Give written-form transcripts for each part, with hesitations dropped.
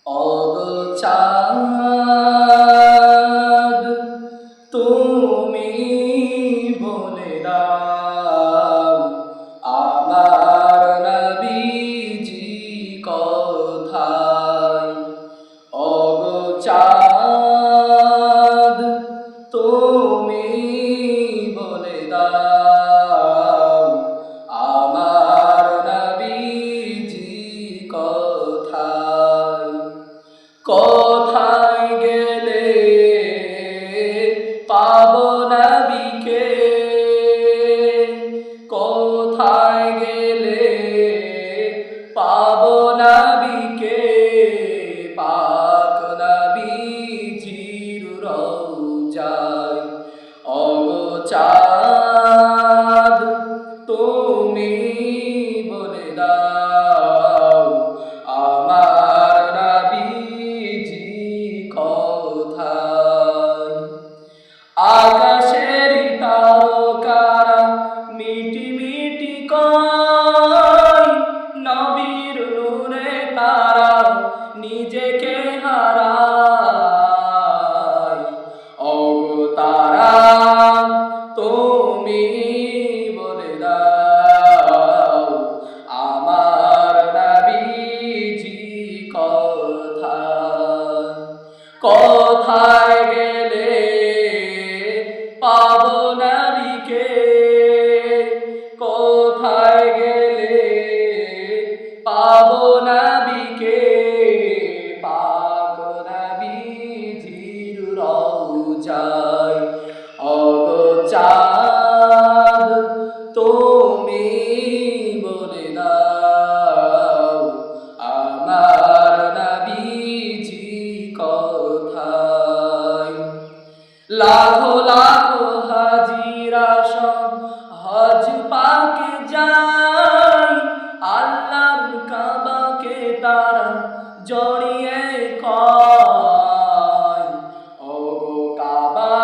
ওগো চাঁদ তুমি বলে দাও আমার নবীজি কোথায়। ওগো চাঁদ তুমি বলে দাও আমার নবীজি কোথায়। কোথায় গেলে পাবো নবীকে, কোথায় গেলে পাবো নবীকে, পাক নবীজির রওজায়। ওগো চাঁদ তুমি বলে দাও আমার নবীজি কোথায়। আকাশের তারকারা মিটি মিটি কয়, নবীর নূরে তারা নিজেকে হারায়। ওগো তারা তুমি বলে দাও আমার নবীজি কোথায়। কোথায় গেলে পাবো নবীকে, কোথায় গেলে পাবো নবীকে, পাক নবীজির রওজায়। ওগো চাঁদ তুমি বলে দাও আমার নবীজি কোথায়। লাখো লাখো হাজিরা সব হজ পাকে যায়, আল্লাহর কাবাকে তারা জড়িয়ে কয়। ওগো কাবা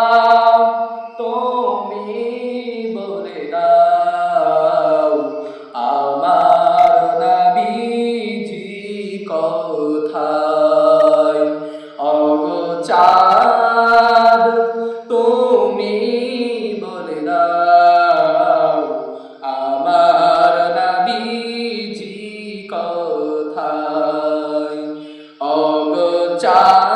তুমি বলে দাও আমার নবীজি কোথায়। ওগো চাঁদ তুমি বলে দাও আমার নবীজি কোথায়। ওগো চাঁদ